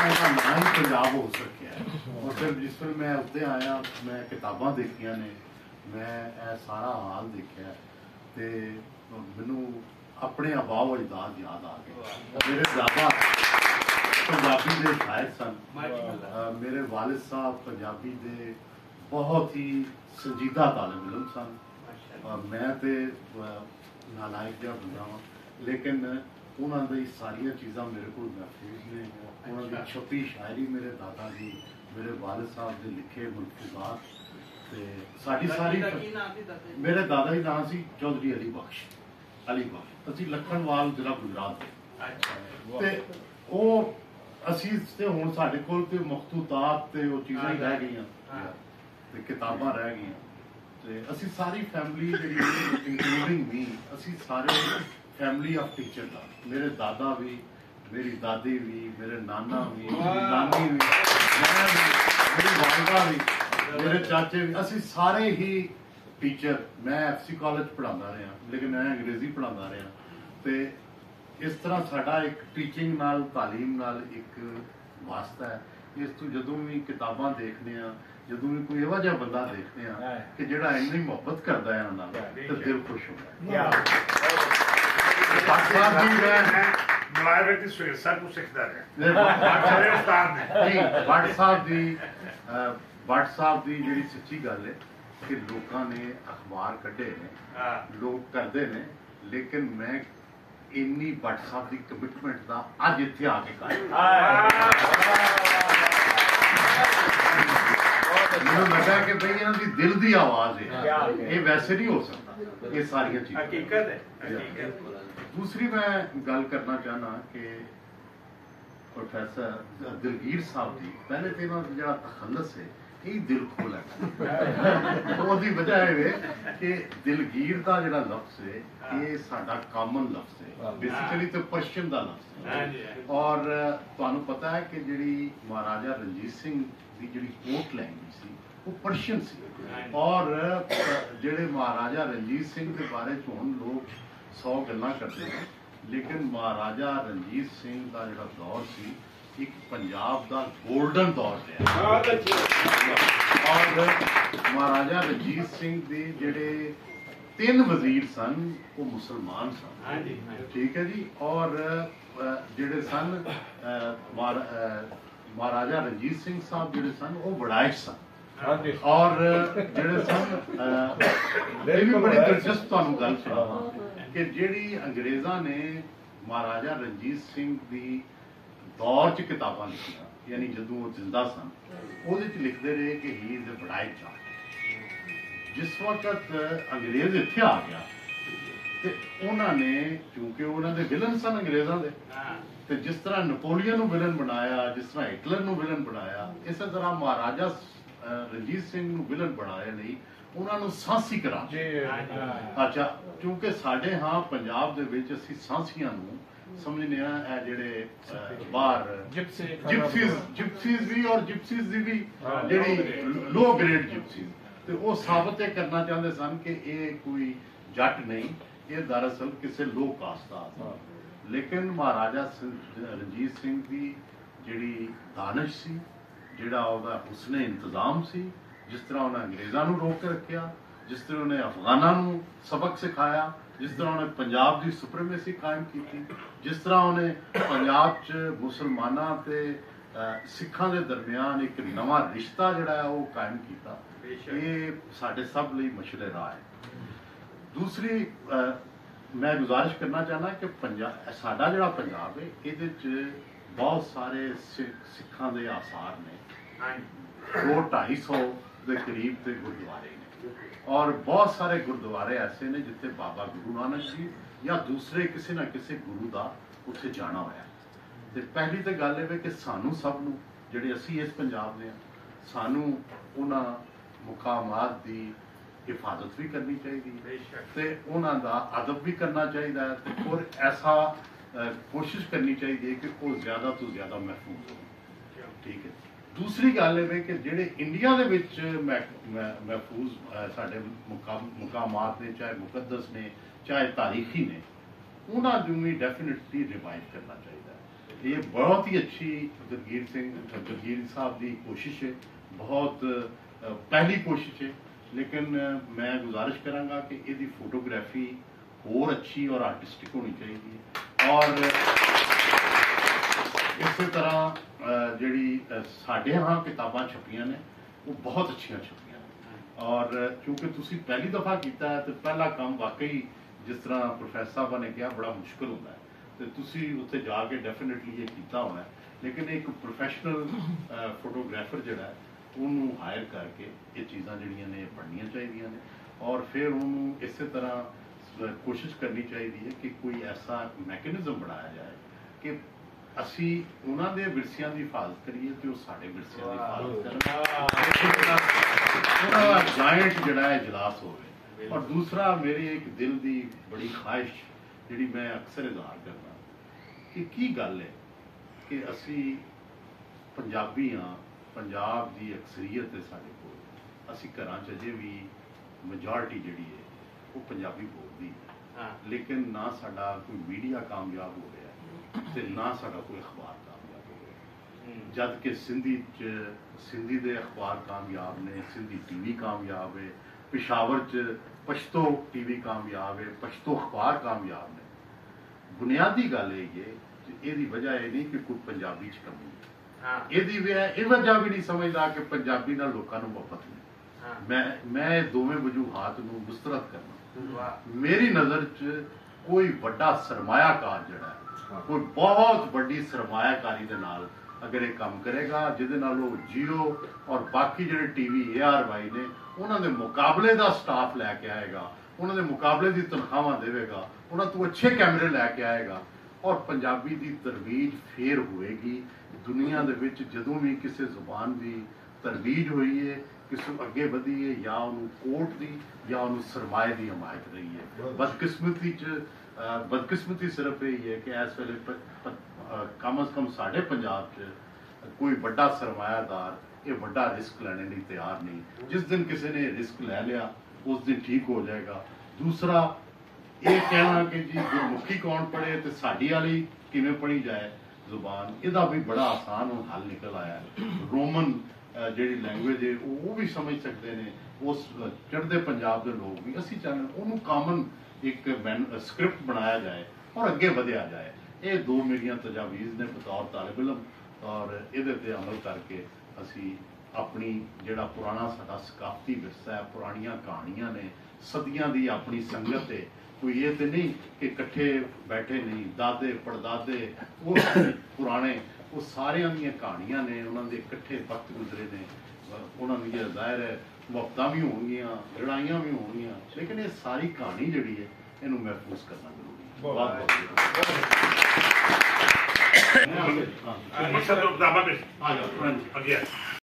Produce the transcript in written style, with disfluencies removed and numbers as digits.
ਇਹਦਾ ਨਾਂ ਹੀ ਪੰਜਾਬ ਹੋ ਸਕਿਆ। और फिर जिस वेले मैं उत्ते आया मैं किताबां देखियां ने, मैं यह सारा हाल देखा तो मैनू अपने अबाव अजदाद याद आ गए। मेरे दादा पंजाबी के शायर सन, मेरे वालिद साहब पंजाबी के बहुत ही संजीदा तालिब इलम सन। मैं तो नालायक जहा बंदा वा, लेकिन उन्होंने सारिया चीज़ा मेरे को महफूज ने। उन्होंने छपी शायरी मेरे दादा जी, मेरे वालिद साहब के लिखे मुल्फूजात साड़ी सारी। मेरे दादा जी नाम से चौधरी अली बख्श, अली बख्श। असी लखनवाल जिला गुजरात ते वो असी ते हुण साडे कोल ते मखतूतात ते वो चीज़ां ही रह गईयां ते किताबां रह गईयां ते असी सारी फैमिली जिहड़ी इंक्लूडिंग मी, असी सारे फैमिली ऑफ टीचर दा। मेरे दादा भी, मेरी दादी भी, मेरे नाना भी, मेरी नानी भी, मैं भी, मेरी वालदा भी, मेरे चाचे भी, असी सारे ही टीचर। मैं FC कॉलेज पढ़ाता रहा, लेकिन मैं अंग्रेजी पढ़ाता रहा तो इस तरह साडा एक टीचिंग नाल तालीम नाल एक वास्ता है। इस तो जदों भी किताबां देखने जदों भी कोई इहो जिहा बंदा देखने कि जिहड़ा इन्नी मुहब्बत करता है उन्हां नाल ते दिल खुश होंदा है। भट्ट साहब की जी सच्ची गल है कि लोगों ने अखबार कढ़े ने, लोग करते हैं, लेकिन मैं इन्नी भट्ट साहब की कमिटमेंट का अज इत्थे आके मैनूं लगा कि भाई इन्हां दी दिल की आवाज़ है, ये वैसे नहीं हो सकता। ये सारिया चीज़ां। दूसरी मैं गल करना चाहना कि प्रोफैसर दिलगीर साहब जी, पहले तो इन्होंने जो तखल्लस है ये दिल खोल है। उसकी वजह है कि दिलगीर का जो लफ्ज़ है ये साडा कॉमन लफ्ज़ है, बेसिकली तो पर्शियन का लफ्ज़ है। और तुहानूं पता है कि जिहड़ी महाराजा रणजीत सिंह की जिहड़ी कोर्ट लैंग्वेज सी वो पर्शियन सी। और जिहड़े महाराजा रणजीत सिंह के बारे च हुण लोग 100 गल्लां करते हैं, लेकिन महाराजा रणजीत सिंह का जो दौर सी एक पंजाब का गोल्डन दौर है। और महाराजा रणजीत सिंह के जिहड़े 3 वजीर सन वो मुसलमान सन, ठीक है जी। और जिहड़े सन महाराजा रणजीत सिंह साहब जिहड़े सन वो वड़ाइच सन। और जिहड़े सन ये भी बड़ी दिलचस्प तुहानूं गल सुणावां कि जिहड़ी अंग्रेज़ां ने महाराजा रणजीत सिंह की दौर च किताबां लिखियां, यानी जदों वो जिंदा सन, ਉਹਦੇ ਚ लिखते रहे कि ही इज ए बड़ाई चाह। जिस वक्त अंग्रेज इत्थे आ गया तो उन्होंने, क्योंकि उन्होंने विलन सन अंग्रेज़ों के, तो जिस तरह नपोलियन विलन बनाया, जिस तरह हिटलर विलन बनाया, इस तरह महाराजा रणजीत सिंह विलन बनाया नहीं, उन्होंने सांसी करा। अच्छा, क्योंकि साढ़े हाँ पंजाब दे विच असीं सांसियां नूं समझने जिहड़े बाहर जिप्सीज भी और जिप्सीज दी भी जिहड़ी लो ग्रेड जिप्सीज, तो वो साबित करना चाहते सन कि ये कोई जट नहीं, ये दरअसल किसी लो कास्ट का। लेकिन महाराजा रणजीत सिंह की जिहड़ी दानिश सी, जिहड़ा उहदा हुस्ने इंतजाम सी, जिस तरह उन्हें अंग्रेज़ों को रोक के रखा, जिस तरह उन्हें अफगानों को सबक सिखाया, जिस तरह उन्हें पंजाब की सुपरमेसी कायम की, जिस तरह उन्हें पंजाब च मुसलमानों ते सिखां दे दरमियान एक नवा रिश्ता जिहड़ा है वो कायम किया, ये साडे सब लई मशले राह है। दूसरी मैं गुजारिश करना चाहना कि पंजाब साडा जिहड़ा पंजाब है इहदे च बहुत सारे सिखां दे आसार ने, 200-250 के करीब के गुरुद्वारे ने, और बहुत सारे गुरुद्वारे ऐसे ने जिथे बाबा गुरु नानक जी या दूसरे किसी ना किसी गुरु का उत्थे जाना होया। तो पहली तो गल है कि सानू सब नूं जिहड़े असीं इस पंजाब दे सानू उन्हां मुकामात की हिफाजत भी करनी चाहिए, तो उन्हां दा अदब भी करना चाहिए, और ऐसा कोशिश करनी चाहिए कि वो ज़्यादा तो ज़्यादा महफूज हो। ठीक है। दूसरी गल है कि जिहड़े इंडिया दे विच महफूज साडे मुकामात ने, चाहे मुकद्दस ने, चाहे तारीखी ने, उन्हां नूं भी डेफिनेटली रिवाइव करना चाहिए। ये बहुत ही अच्छी जगीर साहब की कोशिश है, बहुत पहली कोशिश है, लेकिन मैं गुजारिश करांगा कि ये फोटोग्राफी होर अच्छी और आर्टिस्टिक होनी चाहिए। और इस तरह जिहड़ी साडे हाँ किताबां छपियां ने वो बहुत अच्छियां छपियां ने। और क्योंकि तुसी पहली दफ़ा किया है तो पहला काम वाकई जिस तरह प्रोफैसर साहब ने कहा बड़ा मुश्किल होता है, तो तुसी उत्थे जाके डेफिनेटली ये किया होना है, लेकिन एक प्रोफैशनल फोटोग्राफर जिहड़ा है उन्होंने हायर करके ये चीज़ां जिहड़ियां ने पढ़नियां चाहिए ने, और फिर उन्होंने इस तरह कोशिश करनी चाहिए है कि कोई ऐसा मैकेनिज्म बनाया जाए कि असी उन्होंने विरसियां की हिफाजत करिए तो साढ़े विरसियां की हिफाजत करें, जायंट जिहड़ा है इजलास होवे। और दूसरा मेरी एक दिल की बड़ी ख्वाहिश जिहड़ी मैं अक्सर इजहार करना कि की गल है कि असी पंजाबी हाँ, पंजाब की अक्सरीयत है साढ़े कोल, असी घरां च अजे भी मेजॉरिटी जिहड़ी है वो पंजाबी बोलती है, लेकिन ना साडा कोई मीडिया कामयाब हो रहा है ते ना साडा कोई अखबार कामयाब हो रहा, जद कि सिंधी दे अखबार कामयाब ने, सिंधी टीवी कामयाब है, पिशावर च पश्तो टीवी कामयाब है, पश्तो अखबार कामयाब ने। बुनियादी गल ये वजह यह नहीं कि कोई पंजाबी च कमी है, ये वजह भी नहीं समझता कि पंजाबी नाल लोकां नूं मोहब्बत नहीं। मैं दोवें वजूहात नूं मुस्तरद करना, मेरी नज़र च कोई बड़ा सरमायाकार जिहड़ा है, कोई बहुत बड़ी सरमायाकारी दे नाल अगर ये काम करेगा जिहदे नाल वो जियो और बाकी जिहड़े टीवी ARY ने उन्हां दे मुकाबले दा स्टाफ लैके आएगा, उन्हां दे मुकाबले दी तनख्वाहां देवेगा, उन्हां तो अच्छे कैमरे लैके आएगा और पंजाबी दी तरवीज फेर होएगी। दुनिया दे विच जदों भी किसी जुबान की तरवीज हुई है, किसी अगे वधी है, या उन्होंने कोर्ट की या उन्होंने सरमाए की हमायत रही है। बदकिस्मती सिर्फ यही है कि इस वेले कम अज कम साढ़े पंजाब च कोई बड़ा सरमायादार ये बड़ा रिस्क लेने लिए तैयार नहीं। जिस दिन किसी ने रिस्क ले लिया उस दिन ठीक हो जाएगा। दूसरा ये कहना कि जी गुरमुखी कौन पढ़े तो साड़ी वाली किमें पढ़ी जाए जुबान, यदा भी बड़ा आसान और हल निकल आया है। रोमन जी लैंग्वेज है वो भी समझ सकते हैं, उस चढ़ते पंजाब के लोग भी। असी चाहते उन्होंने कामन एक स्क्रिप्ट बनाया जाए और अगे बढ़िया जाए। ये दो मेरिया तजावीज़ ने बतौर तालिब इलम, और ये अमल करके असी अपनी जिहड़ा पुराना साडा सकाफती विरसा है, पुरानियां कहानियां ने, सदियां दी अपनी संगत है। कोई ये तो नहीं कि कट्ठे बैठे नहीं, दादे पड़दादे वो पुराने वो सारियां दी कहानियां ने, उन्होंने इकट्ठे वक्त गुजरे ने, उन्होंने जाहिर है मुहब्बतां भी होणगियां, लड़ाइयां भी होणगियां, लेकिन ये सारी कहानी जिहड़ी है इनू महफूज करना जरूरी है। बहुत